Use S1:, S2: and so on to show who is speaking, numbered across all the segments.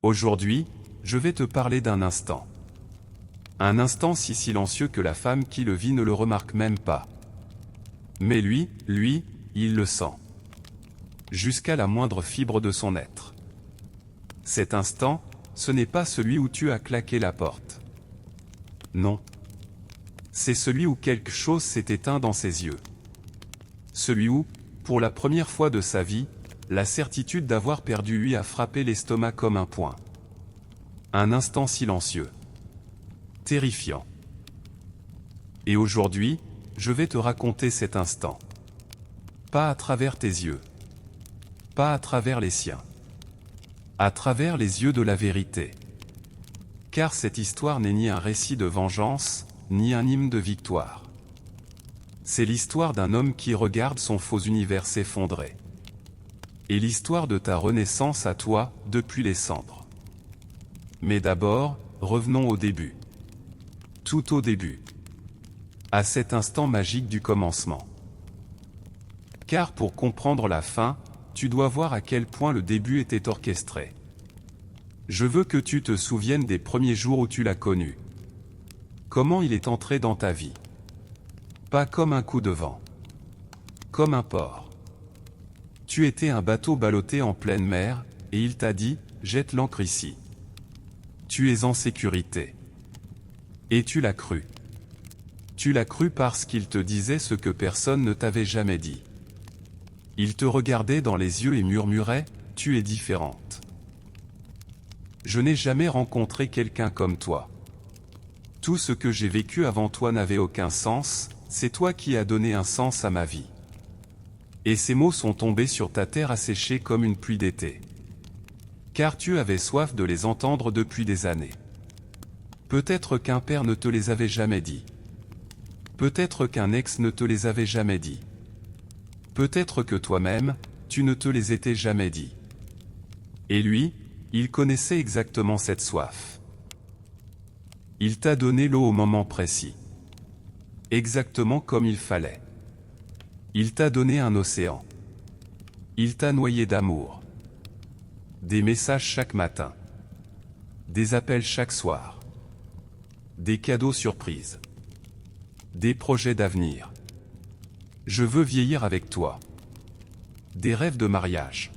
S1: Aujourd'hui, je vais te parler d'un instant. Un instant si silencieux que la femme qui le vit ne le remarque même pas. Mais lui, il le sent. Jusqu'à la moindre fibre de son être. Cet instant, ce n'est pas celui où tu as claqué la porte. Non. C'est celui où quelque chose s'est éteint dans ses yeux. Celui où, pour la première fois de sa vie, la certitude d'avoir perdu lui a frappé l'estomac comme un poing. Un instant silencieux. Terrifiant. Et aujourd'hui, je vais te raconter cet instant. Pas à travers tes yeux. Pas à travers les siens. À travers les yeux de la vérité. Car cette histoire n'est ni un récit de vengeance, ni un hymne de victoire. C'est l'histoire d'un homme qui regarde son faux univers s'effondrer. Et l'histoire de ta renaissance à toi, depuis les cendres. Mais d'abord, revenons au début. Tout au début. À cet instant magique du commencement. Car pour comprendre la fin, tu dois voir à quel point le début était orchestré. Je veux que tu te souviennes des premiers jours où tu l'as connu. Comment il est entré dans ta vie. Pas comme un coup de vent. Comme un port. Tu étais un bateau ballotté en pleine mer, et il t'a dit, jette l'ancre ici. Tu es en sécurité. Et tu l'as cru. Tu l'as cru parce qu'il te disait ce que personne ne t'avait jamais dit. Il te regardait dans les yeux et murmurait, tu es différente. Je n'ai jamais rencontré quelqu'un comme toi. Tout ce que j'ai vécu avant toi n'avait aucun sens, c'est toi qui as donné un sens à ma vie. Et ces mots sont tombés sur ta terre asséchée comme une pluie d'été. Car tu avais soif de les entendre depuis des années. Peut-être qu'un père ne te les avait jamais dit. Peut-être qu'un ex ne te les avait jamais dit. Peut-être que toi-même, tu ne te les étais jamais dit. Et lui, il connaissait exactement cette soif. Il t'a donné l'eau au moment précis. Exactement comme il fallait. Il t'a donné un océan. Il t'a noyé d'amour. Des messages chaque matin. Des appels chaque soir. Des cadeaux surprises. Des projets d'avenir. Je veux vieillir avec toi. Des rêves de mariage.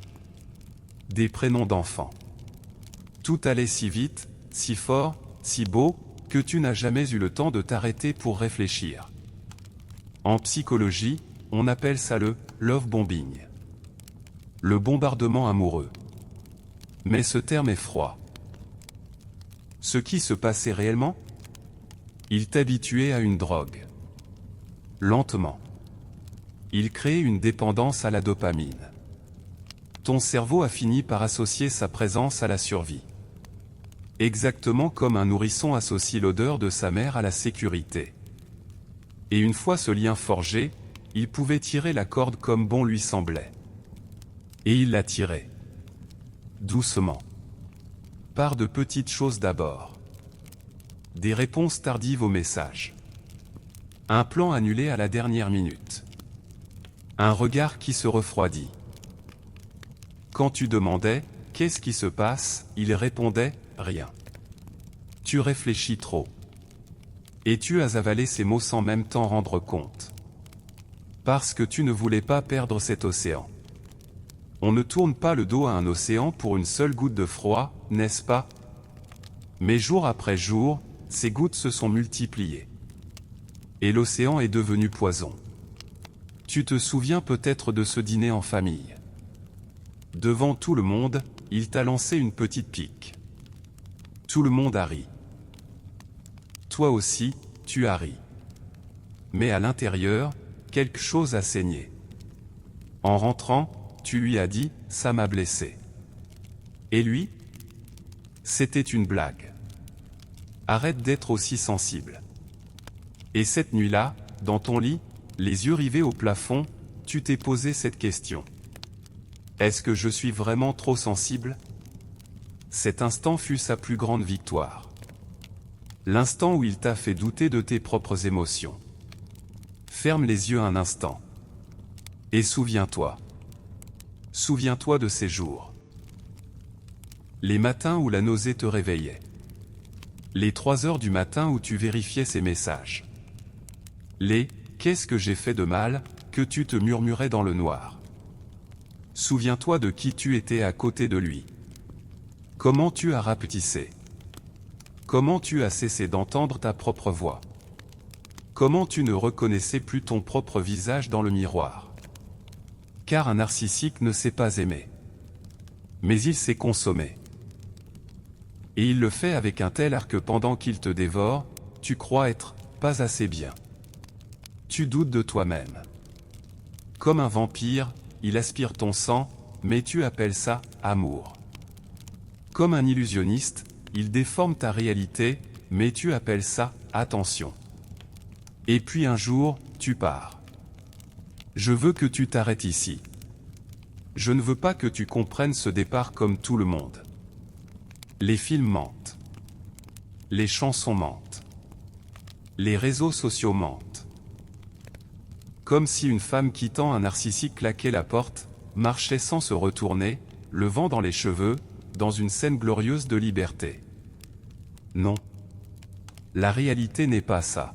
S1: Des prénoms d'enfants. Tout allait si vite, si fort, si beau, que tu n'as jamais eu le temps de t'arrêter pour réfléchir. En psychologie, on appelle ça le love bombing. Le bombardement amoureux. Mais ce terme est froid. Ce qui se passait réellement? Il t'habituait à une drogue. Lentement. Il crée une dépendance à la dopamine. Ton cerveau a fini par associer sa présence à la survie. Exactement comme un nourrisson associe l'odeur de sa mère à la sécurité. Et une fois ce lien forgé, il pouvait tirer la corde comme bon lui semblait. Et il l'a tirée. Doucement. Par de petites choses d'abord. Des réponses tardives aux messages. Un plan annulé à la dernière minute. Un regard qui se refroidit. Quand tu demandais « Qu'est-ce qui se passe ?», il répondait « Rien. » Tu réfléchis trop. Et tu as avalé ces mots sans même t'en rendre compte. Parce que tu ne voulais pas perdre cet océan. On ne tourne pas le dos à un océan pour une seule goutte de froid, n'est-ce pas? Mais jour après jour, ces gouttes se sont multipliées. Et l'océan est devenu poison. Tu te souviens peut-être de ce dîner en famille. Devant tout le monde, il t'a lancé une petite pique. Tout le monde a ri. Toi aussi, tu as ri. Mais à l'intérieur, quelque chose a saigné. En rentrant, tu lui as dit « ça m'a blessé ». Et lui? C'était une blague. Arrête d'être aussi sensible. Et cette nuit-là, dans ton lit, les yeux rivés au plafond, tu t'es posé cette question. Est-ce que je suis vraiment trop sensible? Cet instant fut sa plus grande victoire. L'instant où il t'a fait douter de tes propres émotions. Ferme les yeux un instant. Et souviens-toi. Souviens-toi de ces jours. Les matins où la nausée te réveillait. Les 3 heures du matin où tu vérifiais ses messages. Les « qu'est-ce que j'ai fait de mal ?» que tu te murmurais dans le noir. Souviens-toi de qui tu étais à côté de lui. Comment tu as rapetissé. Comment tu as cessé d'entendre ta propre voix. Comment tu ne reconnaissais plus ton propre visage dans le miroir. Car un narcissique ne sait pas aimer. Mais il sait consommer. Et il le fait avec un tel art que pendant qu'il te dévore, tu crois être pas assez bien. Tu doutes de toi-même. Comme un vampire, il aspire ton sang, mais tu appelles ça amour. Comme un illusionniste, il déforme ta réalité, mais tu appelles ça attention. Et puis un jour, tu pars. Je veux que tu t'arrêtes ici. Je ne veux pas que tu comprennes ce départ comme tout le monde. Les films mentent. Les chansons mentent. Les réseaux sociaux mentent. Comme si une femme quittant un narcissique claquait la porte, marchait sans se retourner, le vent dans les cheveux, dans une scène glorieuse de liberté. Non. La réalité n'est pas ça.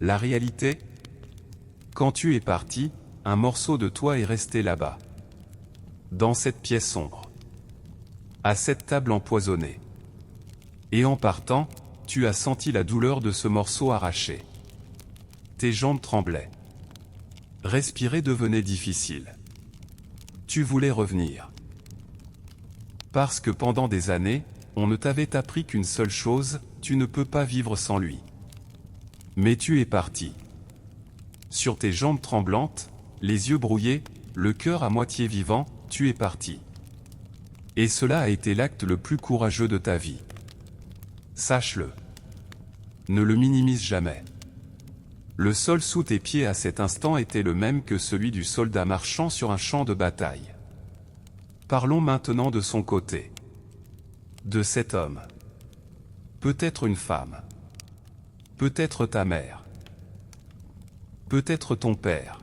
S1: La réalité? Quand tu es parti, un morceau de toi est resté là-bas. Dans cette pièce sombre. À cette table empoisonnée. Et en partant, tu as senti la douleur de ce morceau arraché. Tes jambes tremblaient. Respirer devenait difficile. Tu voulais revenir. Parce que pendant des années, on ne t'avait appris qu'une seule chose, tu ne peux pas vivre sans lui. Mais tu es parti. Sur tes jambes tremblantes, les yeux brouillés, le cœur à moitié vivant, tu es parti. Et cela a été l'acte le plus courageux de ta vie. Sache-le. Ne le minimise jamais. Le sol sous tes pieds à cet instant était le même que celui du soldat marchant sur un champ de bataille. Parlons maintenant de son côté. De cet homme. Peut-être une femme. Peut-être ta mère. Peut-être ton père.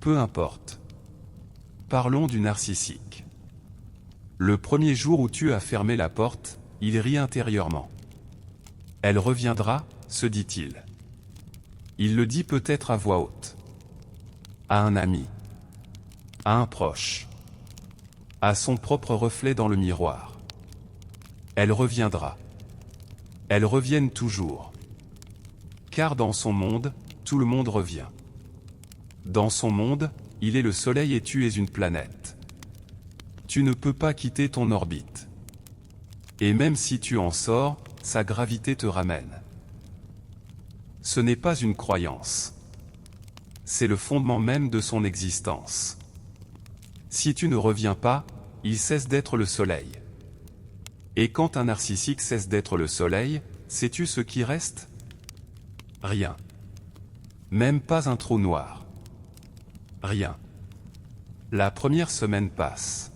S1: Peu importe. Parlons du narcissique. Le premier jour où tu as fermé la porte, il rit intérieurement. Elle reviendra, se dit-il. Il le dit peut-être à voix haute. À un ami. À un proche. À son propre reflet dans le miroir. Elle reviendra. Elles reviennent toujours. Car dans son monde, tout le monde revient. Dans son monde, il est le soleil et tu es une planète. Tu ne peux pas quitter ton orbite. Et même si tu en sors, sa gravité te ramène. Ce n'est pas une croyance. C'est le fondement même de son existence. Si tu ne reviens pas, il cesse d'être le soleil. Et quand un narcissique cesse d'être le soleil, sais-tu ce qui reste? Rien. Même pas un trou noir. Rien. La première semaine passe.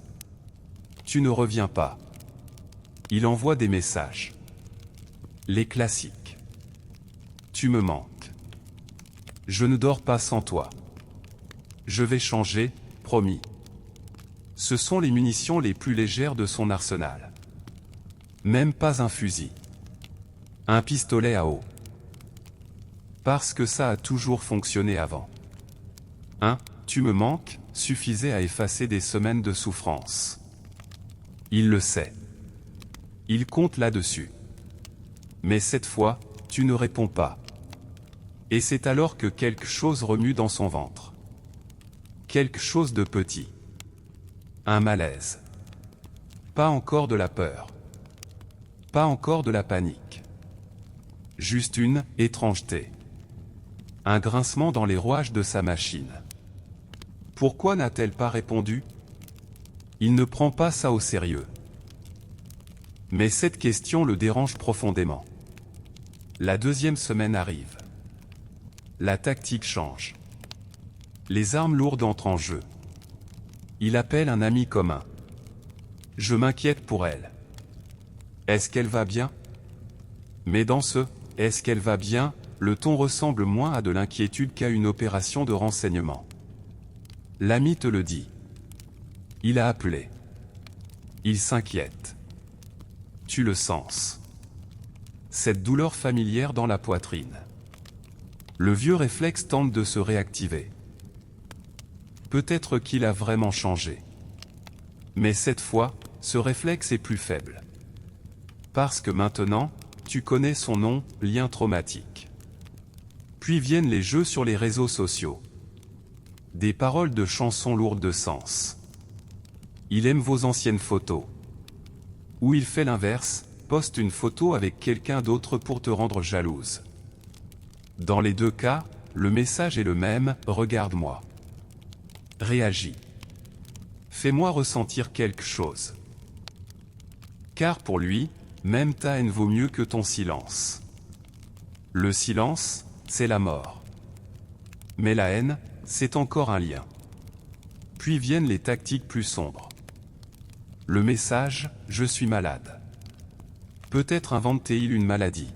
S1: Tu ne reviens pas. Il envoie des messages. Les classiques. Tu me manques. Je ne dors pas sans toi. Je vais changer, promis. Ce sont les munitions les plus légères de son arsenal. Même pas un fusil. Un pistolet à eau. Parce que ça a toujours fonctionné avant. Tu me manques, suffisait à effacer des semaines de souffrance. Il le sait. Il compte là-dessus. Mais cette fois, tu ne réponds pas. Et c'est alors que quelque chose remue dans son ventre. Quelque chose de petit. Un malaise. Pas encore de la peur. Pas encore de la panique. Juste une étrangeté. Un grincement dans les rouages de sa machine. Pourquoi n'a-t-elle pas répondu? Il ne prend pas ça au sérieux. Mais cette question le dérange profondément. La deuxième semaine arrive. La tactique change. Les armes lourdes entrent en jeu. Il appelle un ami commun. Je m'inquiète pour elle. Est-ce qu'elle va bien? Mais dans ce « est-ce qu'elle va bien ?» le ton ressemble moins à de l'inquiétude qu'à une opération de renseignement. L'ami te le dit. Il a appelé. Il s'inquiète. Tu le sens. Cette douleur familière dans la poitrine. Le vieux réflexe tente de se réactiver. Peut-être qu'il a vraiment changé. Mais cette fois, ce réflexe est plus faible. Parce que maintenant, tu connais son nom, lien traumatique. Puis viennent les jeux sur les réseaux sociaux. Des paroles de chansons lourdes de sens. Il aime vos anciennes photos. Ou il fait l'inverse, poste une photo avec quelqu'un d'autre pour te rendre jalouse. Dans les deux cas, le message est le même, regarde-moi. Réagis. Fais-moi ressentir quelque chose. Car pour lui, même ta haine vaut mieux que ton silence. Le silence, c'est la mort. Mais la haine, c'est encore un lien. Puis viennent les tactiques plus sombres. Le message, je suis malade. Peut-être invente-t-il une maladie.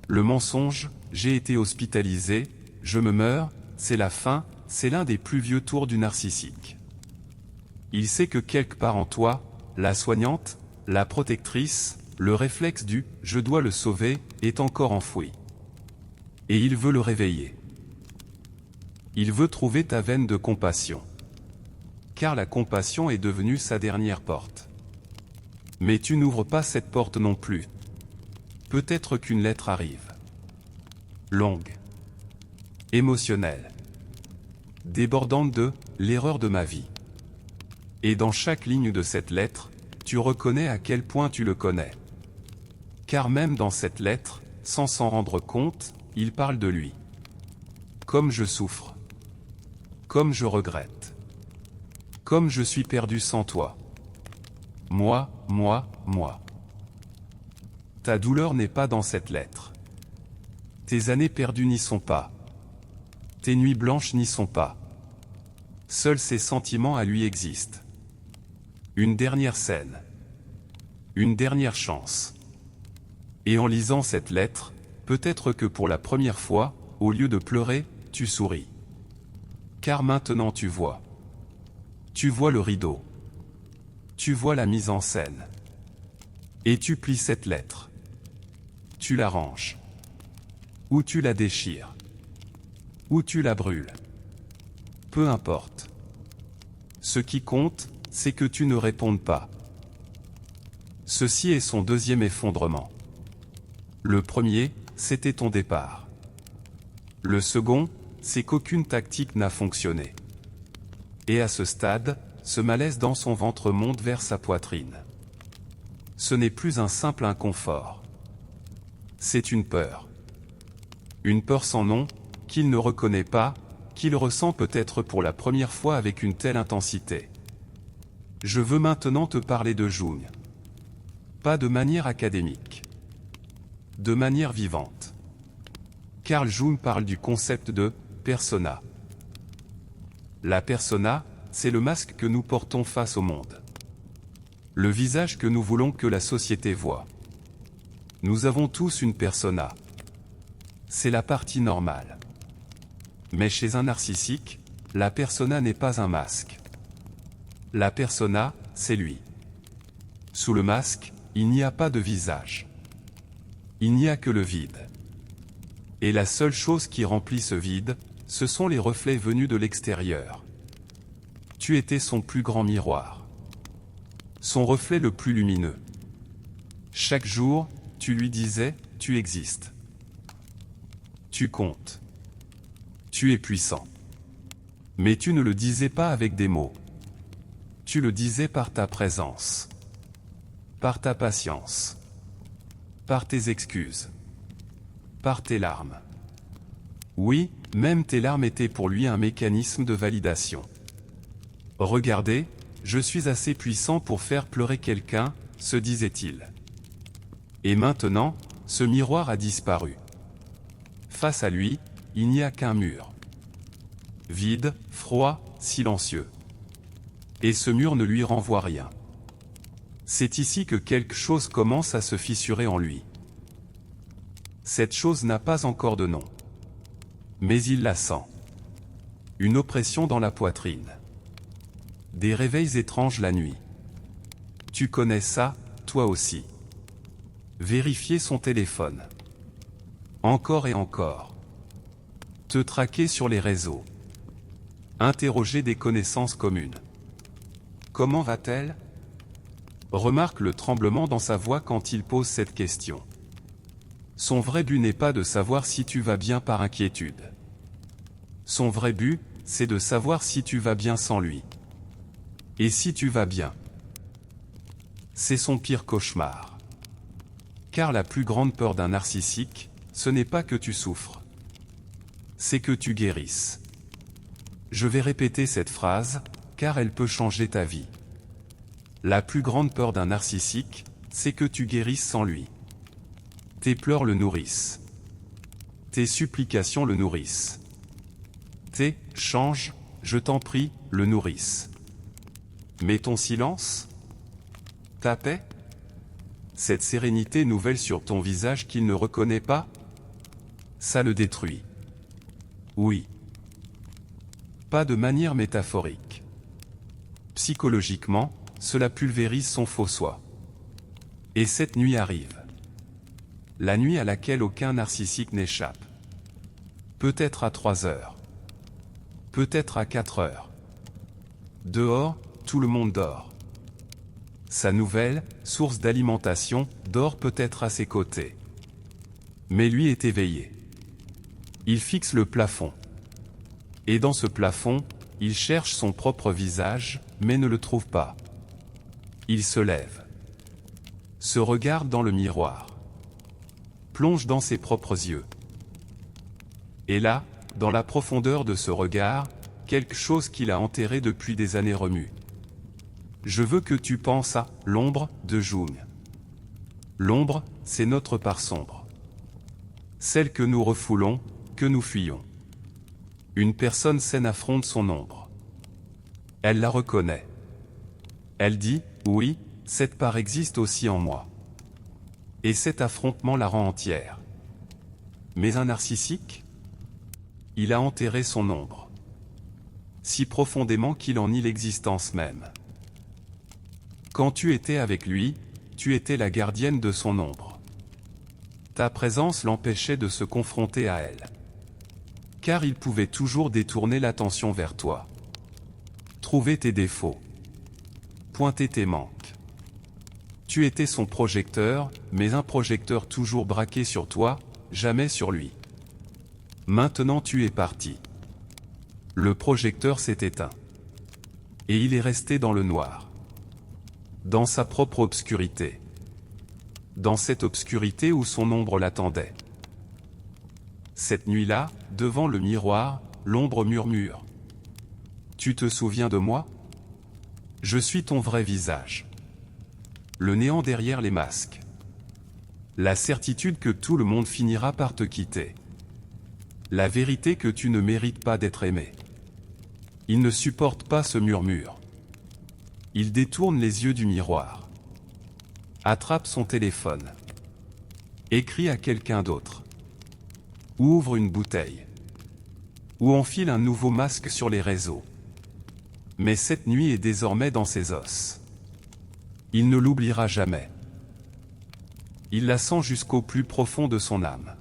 S1: Le mensonge, j'ai été hospitalisé, je me meurs, c'est la fin, c'est l'un des plus vieux tours du narcissique. Il sait que quelque part en toi, la soignante, la protectrice, le réflexe du « je dois le sauver » est encore enfoui. Et il veut le réveiller. Il veut trouver ta veine de compassion. Car la compassion est devenue sa dernière porte. Mais tu n'ouvres pas cette porte non plus. Peut-être qu'une lettre arrive. Longue. Émotionnelle. Débordante de « l'erreur de ma vie ». Et dans chaque ligne de cette lettre, tu reconnais à quel point tu le connais. Car même dans cette lettre, sans s'en rendre compte, il parle de lui. Comme je souffre. Comme je regrette. Comme je suis perdu sans toi. Moi. Ta douleur n'est pas dans cette lettre. Tes années perdues n'y sont pas. Tes nuits blanches n'y sont pas. Seuls ses sentiments à lui existent. Une dernière scène. Une dernière chance. Et en lisant cette lettre, peut-être que pour la première fois, au lieu de pleurer, tu souris. Car maintenant tu vois. Tu vois le rideau. Tu vois la mise en scène. Et tu plies cette lettre. Tu la ranges. Ou tu la déchires. Ou tu la brûles. Peu importe. Ce qui compte, c'est que tu ne répondes pas. Ceci est son deuxième effondrement. Le premier, c'était ton départ. Le second, c'est qu'aucune tactique n'a fonctionné. Et à ce stade, ce malaise dans son ventre monte vers sa poitrine. Ce n'est plus un simple inconfort. C'est une peur. Une peur sans nom, qu'il ne reconnaît pas, qu'il ressent peut-être pour la première fois avec une telle intensité. Je veux maintenant te parler de Jung. Pas de manière académique. De manière vivante. Carl Jung parle du concept de persona. La persona, c'est le masque que nous portons face au monde. Le visage que nous voulons que la société voie. Nous avons tous une persona. C'est la partie normale. Mais chez un narcissique, la persona n'est pas un masque. La persona, c'est lui. Sous le masque, il n'y a pas de visage. Il n'y a que le vide. Et la seule chose qui remplit ce vide, ce sont les reflets venus de l'extérieur. Tu étais son plus grand miroir. Son reflet le plus lumineux. Chaque jour, tu lui disais, tu existes. Tu comptes. Tu es puissant. Mais tu ne le disais pas avec des mots. Tu le disais par ta présence. Par ta patience. Par tes excuses. Par tes larmes. Oui, même tes larmes étaient pour lui un mécanisme de validation. Regardez, je suis assez puissant pour faire pleurer quelqu'un, se disait-il. Et maintenant, ce miroir a disparu. Face à lui, il n'y a qu'un mur. Vide, froid, silencieux. Et ce mur ne lui renvoie rien. C'est ici que quelque chose commence à se fissurer en lui. Cette chose n'a pas encore de nom. Mais il la sent. Une oppression dans la poitrine. Des réveils étranges la nuit. Tu connais ça, toi aussi. Vérifier son téléphone. Encore et encore. Te traquer sur les réseaux. Interroger des connaissances communes. Comment va-t-elle? Remarque le tremblement dans sa voix quand il pose cette question. Son vrai but n'est pas de savoir si tu vas bien par inquiétude. Son vrai but, c'est de savoir si tu vas bien sans lui. Et si tu vas bien. C'est son pire cauchemar. Car la plus grande peur d'un narcissique, ce n'est pas que tu souffres. C'est que tu guérisses. Je vais répéter cette phrase, car elle peut changer ta vie. La plus grande peur d'un narcissique, c'est que tu guérisses sans lui. Tes pleurs le nourrissent. Tes supplications le nourrissent. Tes « change, je t'en prie » le nourrissent. Mais ton silence? Ta paix? Cette sérénité nouvelle sur ton visage qu'il ne reconnaît pas? Ça le détruit. Oui. Pas de manière métaphorique. Psychologiquement, cela pulvérise son faux soi. Et cette nuit arrive. La nuit à laquelle aucun narcissique n'échappe. Peut-être à 3 heures. Peut-être à 4 heures. Dehors, tout le monde dort. Sa nouvelle, source d'alimentation, dort peut-être à ses côtés. Mais lui est éveillé. Il fixe le plafond. Et dans ce plafond, il cherche son propre visage, mais ne le trouve pas. Il se lève. Se regarde dans le miroir. Plonge dans ses propres yeux. Et là, dans la profondeur de ce regard, quelque chose qu'il a enterré depuis des années remue. Je veux que tu penses à l'ombre de Jung. L'ombre, c'est notre part sombre. Celle que nous refoulons, que nous fuyons. Une personne saine affronte son ombre. Elle la reconnaît. Elle dit, oui, cette part existe aussi en moi. Et cet affrontement la rend entière. Mais un narcissique? Il a enterré son ombre. Si profondément qu'il en nie l'existence même. Quand tu étais avec lui, tu étais la gardienne de son ombre. Ta présence l'empêchait de se confronter à elle. Car il pouvait toujours détourner l'attention vers toi. Trouver tes défauts. Pointer tes manques. Tu étais son projecteur, mais un projecteur toujours braqué sur toi, jamais sur lui. Maintenant tu es parti. Le projecteur s'est éteint. Et il est resté dans le noir. Dans sa propre obscurité. Dans cette obscurité où son ombre l'attendait. Cette nuit-là, devant le miroir, l'ombre murmure. Tu te souviens de moi? Je suis ton vrai visage. Le néant derrière les masques. La certitude que tout le monde finira par te quitter. La vérité que tu ne mérites pas d'être aimé. Il ne supporte pas ce murmure. Il détourne les yeux du miroir. Attrape son téléphone. Écrit à quelqu'un d'autre. Ouvre une bouteille. Ou enfile un nouveau masque sur les réseaux. Mais cette nuit est désormais dans ses os. Il ne l'oubliera jamais. Il la sent jusqu'au plus profond de son âme.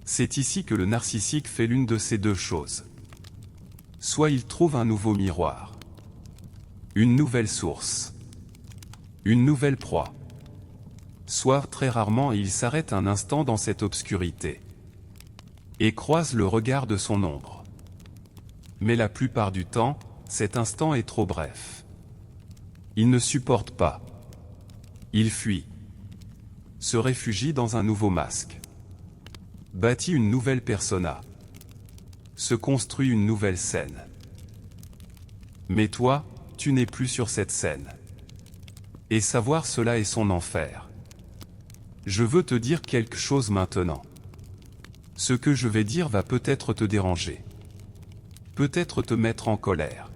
S1: C'est ici que le narcissique fait l'une de ces deux choses. Soit il trouve un nouveau miroir. Une nouvelle source. Une nouvelle proie. Soit, très rarement, il s'arrête un instant dans cette obscurité. Et croise le regard de son ombre. Mais la plupart du temps, cet instant est trop bref. Il ne supporte pas. Il fuit. Se réfugie dans un nouveau masque. Bâtit une nouvelle persona. Se construit une nouvelle scène. Mais toi, tu n'es plus sur cette scène. Et savoir cela est son enfer. Je veux te dire quelque chose maintenant. Ce que je vais dire va peut-être te déranger. Peut-être te mettre en colère.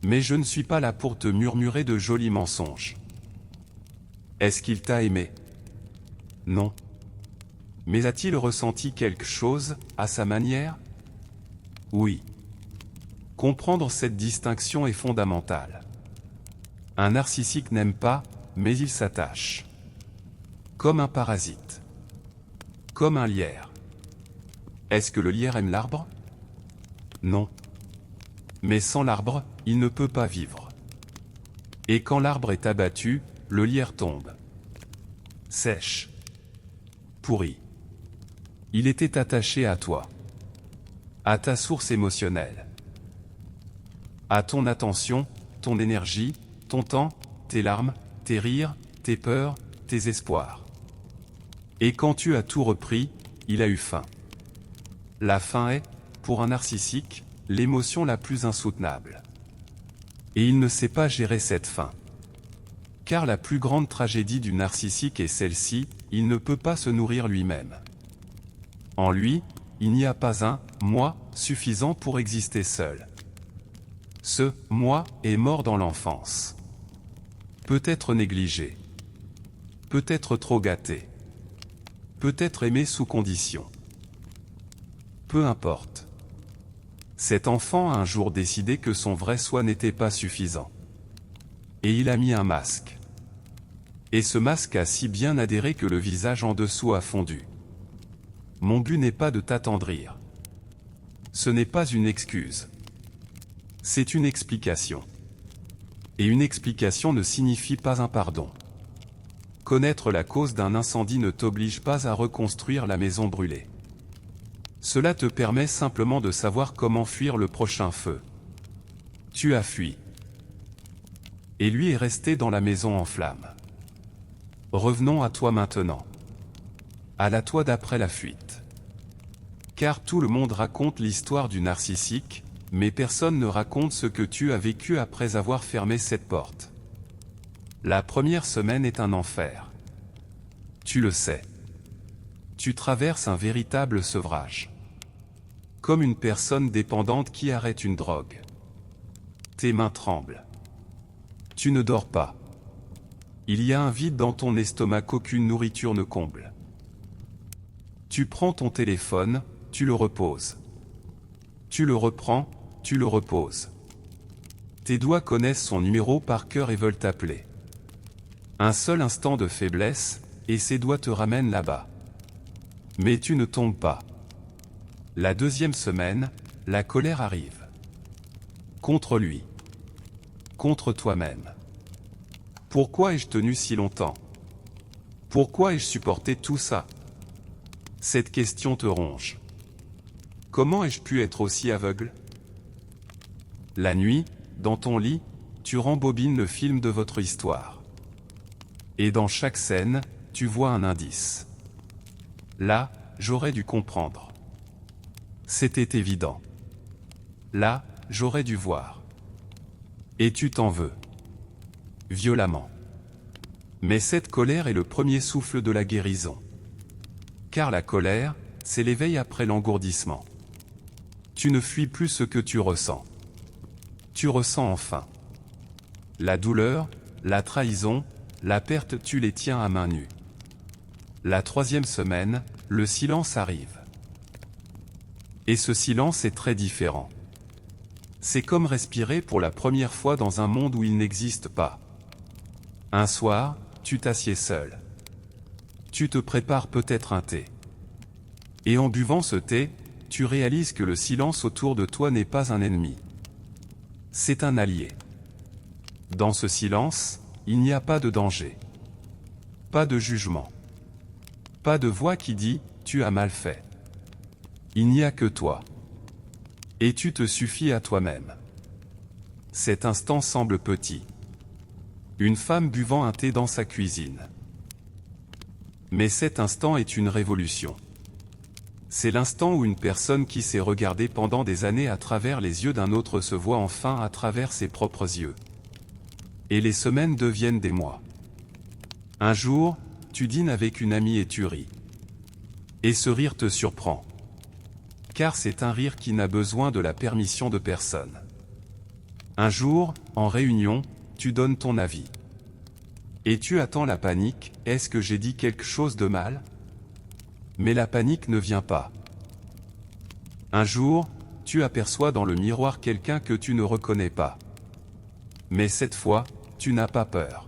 S1: Mais je ne suis pas là pour te murmurer de jolis mensonges. Est-ce qu'il t'a aimé? Non. Mais a-t-il ressenti quelque chose, à sa manière? Oui. Comprendre cette distinction est fondamental. Un narcissique n'aime pas, mais il s'attache. Comme un parasite. Comme un lierre. Est-ce que le lierre aime l'arbre? Non. Mais sans l'arbre, il ne peut pas vivre. Et quand l'arbre est abattu, le lierre tombe. Sèche. Pourri. Il était attaché à toi. À ta source émotionnelle. À ton attention, ton énergie, ton temps, tes larmes, tes rires, tes peurs, tes espoirs. Et quand tu as tout repris, il a eu faim. La faim est, pour un narcissique, l'émotion la plus insoutenable. Et il ne sait pas gérer cette faim. Car la plus grande tragédie du narcissique est celle-ci, il ne peut pas se nourrir lui-même. En lui, il n'y a pas un « moi » suffisant pour exister seul. Ce « moi » est mort dans l'enfance. Peut-être négligé. Peut-être trop gâté. Peut-être aimé sous condition. Peu importe. Cet enfant a un jour décidé que son vrai soi n'était pas suffisant. Et il a mis un masque. Et ce masque a si bien adhéré que le visage en dessous a fondu. Mon but n'est pas de t'attendrir. Ce n'est pas une excuse. C'est une explication. Et une explication ne signifie pas un pardon. Connaître la cause d'un incendie ne t'oblige pas à reconstruire la maison brûlée. Cela te permet simplement de savoir comment fuir le prochain feu. Tu as fui. Et lui est resté dans la maison en flammes. Revenons à toi maintenant. À la toi d'après la fuite. Car tout le monde raconte l'histoire du narcissique, mais personne ne raconte ce que tu as vécu après avoir fermé cette porte. La première semaine est un enfer. Tu le sais. Tu traverses un véritable sevrage. Comme une personne dépendante qui arrête une drogue. Tes mains tremblent. Tu ne dors pas. Il y a un vide dans ton estomac qu'aucune nourriture ne comble. Tu prends ton téléphone, tu le reposes. Tu le reprends, tu le reposes. Tes doigts connaissent son numéro par cœur et veulent t'appeler. Un seul instant de faiblesse, et ses doigts te ramènent là-bas. Mais tu ne tombes pas. La deuxième semaine, la colère arrive. Contre lui. Contre toi-même. Pourquoi ai-je tenu si longtemps? Pourquoi ai-je supporté tout ça? Cette question te ronge. Comment ai-je pu être aussi aveugle? La nuit, dans ton lit, tu rembobines le film de votre histoire. Et dans chaque scène, tu vois un indice. Là, j'aurais dû comprendre. C'était évident. Là, j'aurais dû voir. Et tu t'en veux. Violemment. Mais cette colère est le premier souffle de la guérison. Car la colère, c'est l'éveil après l'engourdissement. Tu ne fuis plus ce que tu ressens. Tu ressens enfin. La douleur, la trahison, la perte, tu les tiens à main nue. La troisième semaine, le silence arrive. Et ce silence est très différent. C'est comme respirer pour la première fois dans un monde où il n'existe pas. Un soir, tu t'assieds seul. Tu te prépares peut-être un thé. Et en buvant ce thé, tu réalises que le silence autour de toi n'est pas un ennemi. C'est un allié. Dans ce silence, il n'y a pas de danger. Pas de jugement. Pas de voix qui dit « tu as mal fait ». Il n'y a que toi. Et tu te suffis à toi-même. Cet instant semble petit. Une femme buvant un thé dans sa cuisine. Mais cet instant est une révolution. C'est l'instant où une personne qui s'est regardée pendant des années à travers les yeux d'un autre se voit enfin à travers ses propres yeux. Et les semaines deviennent des mois. Un jour, tu dînes avec une amie et tu ris. Et ce rire te surprend. Car c'est un rire qui n'a besoin de la permission de personne. Un jour, en réunion, tu donnes ton avis. Et tu attends la panique, est-ce que j'ai dit quelque chose de mal? Mais la panique ne vient pas. Un jour, tu aperçois dans le miroir quelqu'un que tu ne reconnais pas. Mais cette fois, tu n'as pas peur.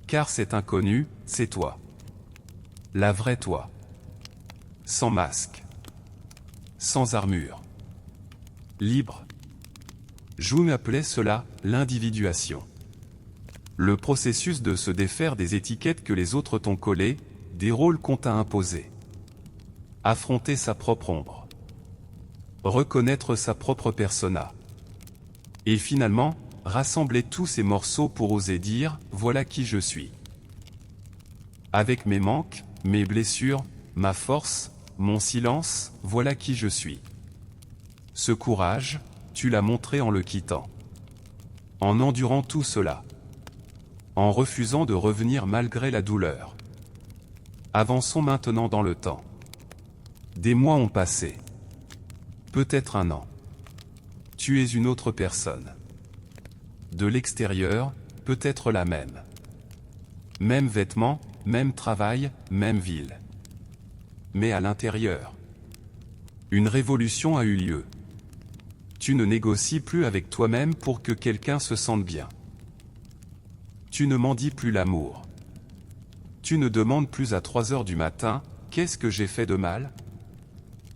S1: Car cet inconnu, c'est toi. La vraie toi. Sans masque. Sans armure. Libre. Jung appelait cela l'individuation. Le processus de se défaire des étiquettes que les autres t'ont collées, des rôles qu'on t'a imposés. Affronter sa propre ombre. Reconnaître sa propre persona. Et finalement, rassembler tous ces morceaux pour oser dire « voilà qui je suis ». Avec mes manques, mes blessures, ma force, mon silence, voilà qui je suis. Ce courage, tu l'as montré en le quittant. En endurant tout cela. En refusant de revenir malgré la douleur. Avançons maintenant dans le temps. Des mois ont passé. Peut-être un an. Tu es une autre personne. De l'extérieur, peut-être la même. Même vêtements, même travail, même ville. Mais à l'intérieur, une révolution a eu lieu. Tu ne négocies plus avec toi-même pour que quelqu'un se sente bien. Tu ne mendies plus l'amour. Tu ne demandes plus à 3 heures du matin, « Qu'est-ce que j'ai fait de mal ?»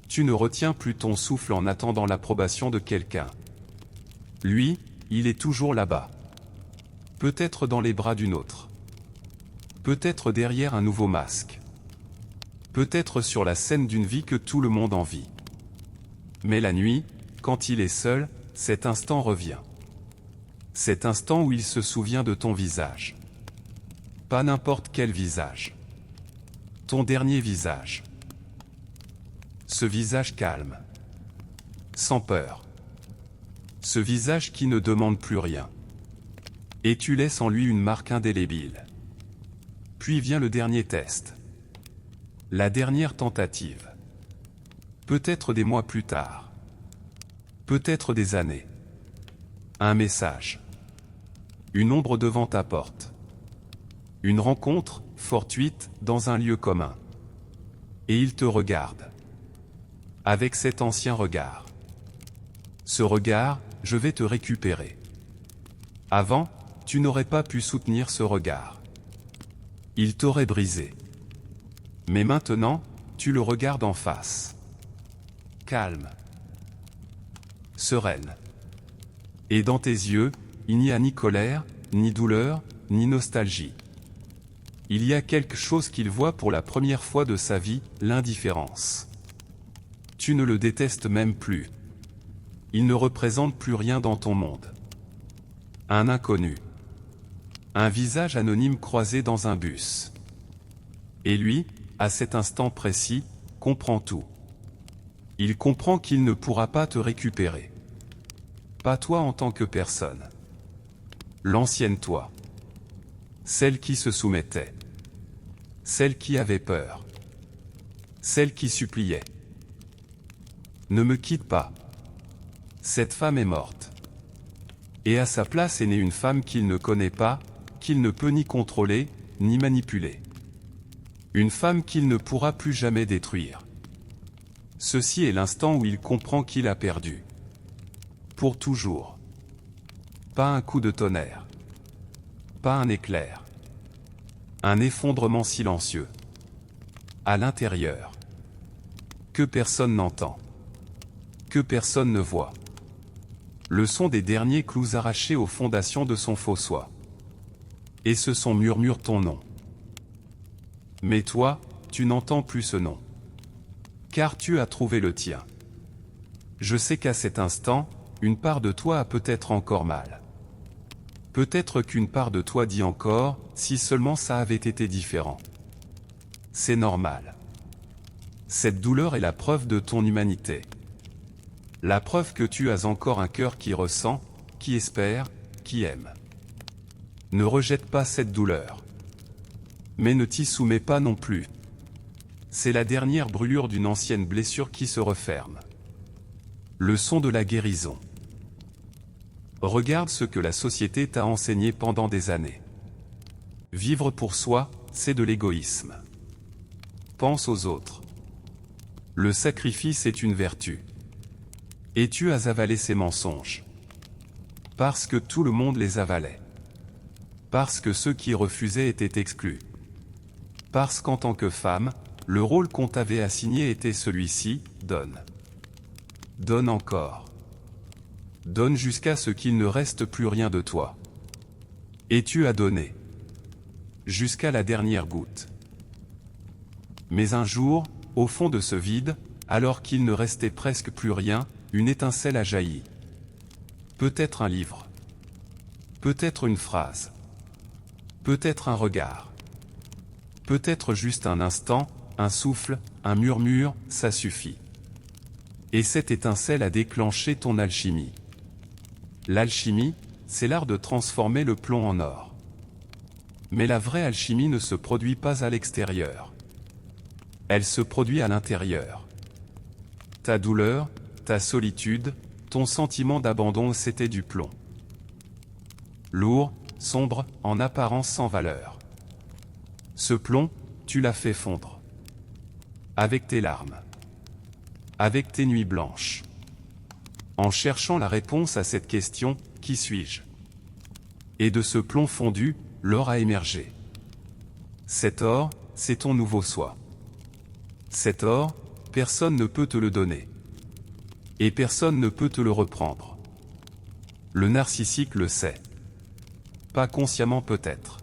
S1: Tu ne retiens plus ton souffle en attendant l'approbation de quelqu'un. Lui, il est toujours là-bas. Peut-être dans les bras d'une autre. Peut-être derrière un nouveau masque. Peut-être sur la scène d'une vie que tout le monde envie. Mais la nuit, quand il est seul, cet instant revient. Cet instant où il se souvient de ton visage. Pas n'importe quel visage. Ton dernier visage. Ce visage calme. Sans peur. Ce visage qui ne demande plus rien. Et tu laisses en lui une marque indélébile. Puis vient le dernier test. La dernière tentative. Peut-être des mois plus tard. Peut-être des années. Un message. Une ombre devant ta porte. Une rencontre, fortuite, dans un lieu commun. Et il te regarde. Avec cet ancien regard. Ce regard, je vais te récupérer. Avant, tu n'aurais pas pu soutenir ce regard. Il t'aurait brisé. Mais maintenant, tu le regardes en face. Calme. Sereine. Et dans tes yeux, il n'y a ni colère, ni douleur, ni nostalgie. Il y a quelque chose qu'il voit pour la première fois de sa vie, l'indifférence. Tu ne le détestes même plus. Il ne représente plus rien dans ton monde. Un inconnu. Un visage anonyme croisé dans un bus. Et lui, à cet instant précis, comprend tout. Il comprend qu'il ne pourra pas te récupérer. Pas toi en tant que personne. L'ancienne toi. Celle qui se soumettait. Celle qui avait peur. Celle qui suppliait. Ne me quitte pas. Cette femme est morte. Et à sa place est née une femme qu'il ne connaît pas, qu'il ne peut ni contrôler, ni manipuler. Une femme qu'il ne pourra plus jamais détruire. Ceci est l'instant où il comprend qu'il a perdu. Pour toujours. Pas un coup de tonnerre. Pas un éclair. Un effondrement silencieux. À l'intérieur. Que personne n'entend. Que personne ne voit. Le son des derniers clous arrachés aux fondations de son faux soi. Et ce son murmure ton nom. Mais toi, tu n'entends plus ce nom. Car tu as trouvé le tien. Je sais qu'à cet instant, une part de toi a peut-être encore mal. Peut-être qu'une part de toi dit encore, si seulement ça avait été différent. C'est normal. Cette douleur est la preuve de ton humanité. La preuve que tu as encore un cœur qui ressent, qui espère, qui aime. Ne rejette pas cette douleur. Mais ne t'y soumets pas non plus. C'est la dernière brûlure d'une ancienne blessure qui se referme. Le son de la guérison. Regarde ce que la société t'a enseigné pendant des années. Vivre pour soi, c'est de l'égoïsme. Pense aux autres. Le sacrifice est une vertu. Et tu as avalé ces mensonges. Parce que tout le monde les avalait. Parce que ceux qui refusaient étaient exclus. Parce qu'en tant que femme, le rôle qu'on t'avait assigné était celui-ci, donne. Donne encore. Donne jusqu'à ce qu'il ne reste plus rien de toi. Et tu as donné. Jusqu'à la dernière goutte. Mais un jour, au fond de ce vide, alors qu'il ne restait presque plus rien, une étincelle a jailli. Peut-être un livre. Peut-être une phrase. Peut-être un regard. Peut-être juste un instant, un souffle, un murmure, ça suffit. Et cette étincelle a déclenché ton alchimie. L'alchimie, c'est l'art de transformer le plomb en or. Mais la vraie alchimie ne se produit pas à l'extérieur. Elle se produit à l'intérieur. Ta douleur, ta solitude, ton sentiment d'abandon, c'était du plomb. Lourd, sombre, en apparence sans valeur. Ce plomb, tu l'as fait fondre. Avec tes larmes. Avec tes nuits blanches. En cherchant la réponse à cette question, qui suis-je? Et de ce plomb fondu, l'or a émergé. Cet or, c'est ton nouveau soi. Cet or, personne ne peut te le donner. Et personne ne peut te le reprendre. Le narcissique le sait. Pas consciemment peut-être.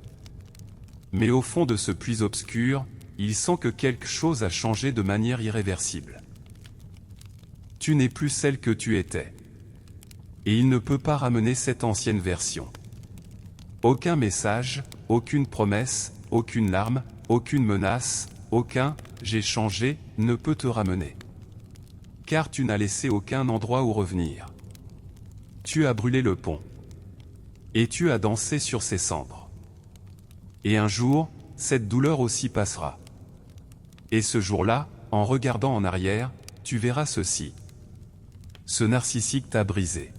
S1: Mais au fond de ce puits obscur, il sent que quelque chose a changé de manière irréversible. Tu n'es plus celle que tu étais. Et il ne peut pas ramener cette ancienne version. Aucun message, aucune promesse, aucune larme, aucune menace, aucun « j'ai changé » ne peut te ramener. Car tu n'as laissé aucun endroit où revenir. Tu as brûlé le pont. Et tu as dansé sur ses cendres. Et un jour, cette douleur aussi passera. Et ce jour-là, en regardant en arrière, tu verras ceci. Ce narcissique t'a brisé.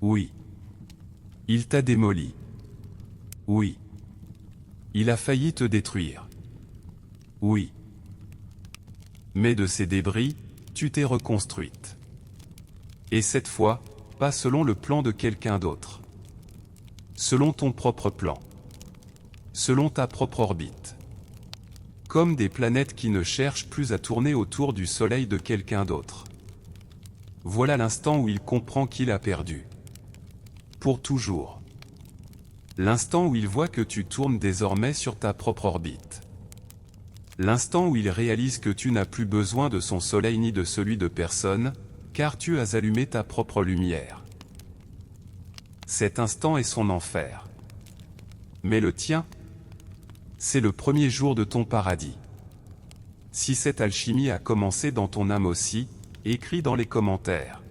S1: Oui. Il t'a démoli. Oui. Il a failli te détruire. Oui. Mais de ces débris, tu t'es reconstruite. Et cette fois, pas selon le plan de quelqu'un d'autre. Selon ton propre plan. Selon ta propre orbite. Comme des planètes qui ne cherchent plus à tourner autour du soleil de quelqu'un d'autre. Voilà l'instant où il comprend qu'il a perdu. Pour toujours. L'instant où il voit que tu tournes désormais sur ta propre orbite. L'instant où il réalise que tu n'as plus besoin de son soleil ni de celui de personne, car tu as allumé ta propre lumière. Cet instant est son enfer. Mais le tien, c'est le premier jour de ton paradis. Si cette alchimie a commencé dans ton âme aussi, écris dans les commentaires.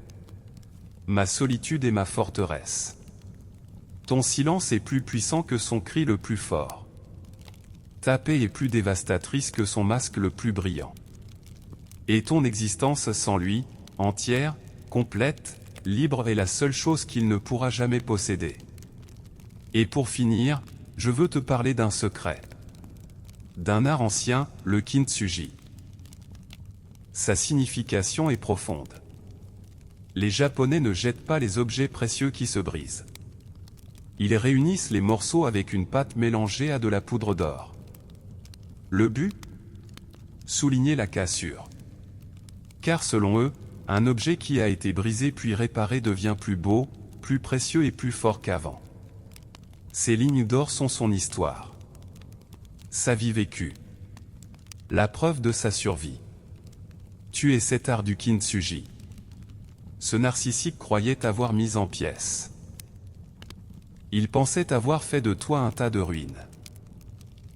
S1: Ma solitude est ma forteresse. Ton silence est plus puissant que son cri le plus fort. Ta paix est plus dévastatrice que son masque le plus brillant. Et ton existence sans lui, entière, complète, libre est la seule chose qu'il ne pourra jamais posséder. Et pour finir, je veux te parler d'un secret. D'un art ancien, le kintsugi. Sa signification est profonde. Les Japonais ne jettent pas les objets précieux qui se brisent. Ils réunissent les morceaux avec une pâte mélangée à de la poudre d'or. Le but? Souligner la cassure. Car selon eux, un objet qui a été brisé puis réparé devient plus beau, plus précieux et plus fort qu'avant. Ces lignes d'or sont son histoire. Sa vie vécue. La preuve de sa survie. Tu es cet art du kintsugi. Ce narcissique croyait avoir mis en pièces. Il pensait avoir fait de toi un tas de ruines.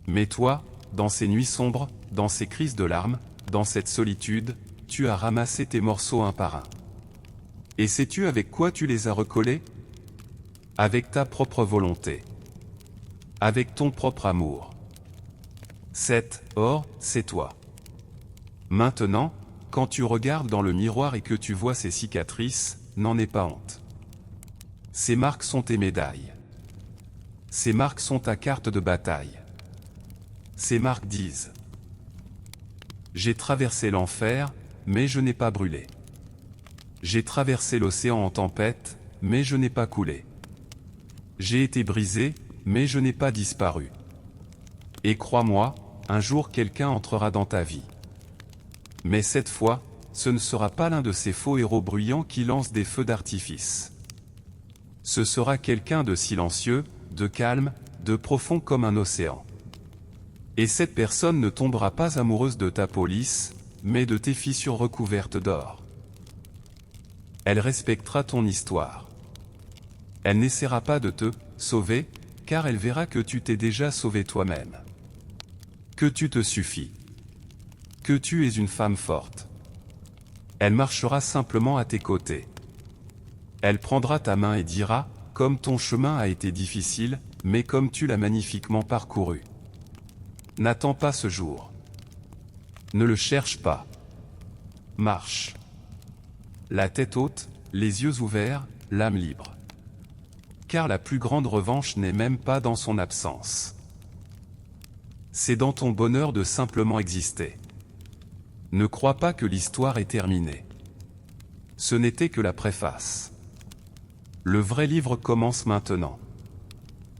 S1: Mais toi, dans ces nuits sombres, dans ces crises de larmes, dans cette solitude, tu as ramassé tes morceaux un par un. Et sais-tu avec quoi tu les as recollés? Avec ta propre volonté. Avec ton propre amour. Cet or, c'est toi. Maintenant, quand tu regardes dans le miroir et que tu vois ces cicatrices, n'en aie pas honte. Ces marques sont tes médailles. Ces marques sont ta carte de bataille. Ces marques disent: j'ai traversé l'enfer, mais je n'ai pas brûlé. J'ai traversé l'océan en tempête, mais je n'ai pas coulé. J'ai été brisé, mais je n'ai pas disparu. Et crois-moi, un jour quelqu'un entrera dans ta vie. Mais cette fois, ce ne sera pas l'un de ces faux héros bruyants qui lancent des feux d'artifice. Ce sera quelqu'un de silencieux, de calme, de profond comme un océan. Et cette personne ne tombera pas amoureuse de ta peau lisse, mais de tes fissures recouvertes d'or. Elle respectera ton histoire. Elle n'essaiera pas de te sauver, car elle verra que tu t'es déjà sauvé toi-même. Que tu te suffis. Que tu es une femme forte. Elle marchera simplement à tes côtés. Elle prendra ta main et dira, comme ton chemin a été difficile, mais comme tu l'as magnifiquement parcouru. N'attends pas ce jour. Ne le cherche pas. Marche. La tête haute, les yeux ouverts, l'âme libre. Car la plus grande revanche n'est même pas dans son absence. C'est dans ton bonheur de simplement exister. Ne crois pas que l'histoire est terminée. Ce n'était que la préface. Le vrai livre commence maintenant.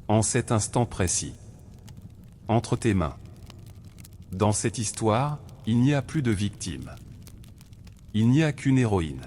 S1: En cet instant précis. Entre tes mains. Dans cette histoire, il n'y a plus de victime. Il n'y a qu'une héroïne.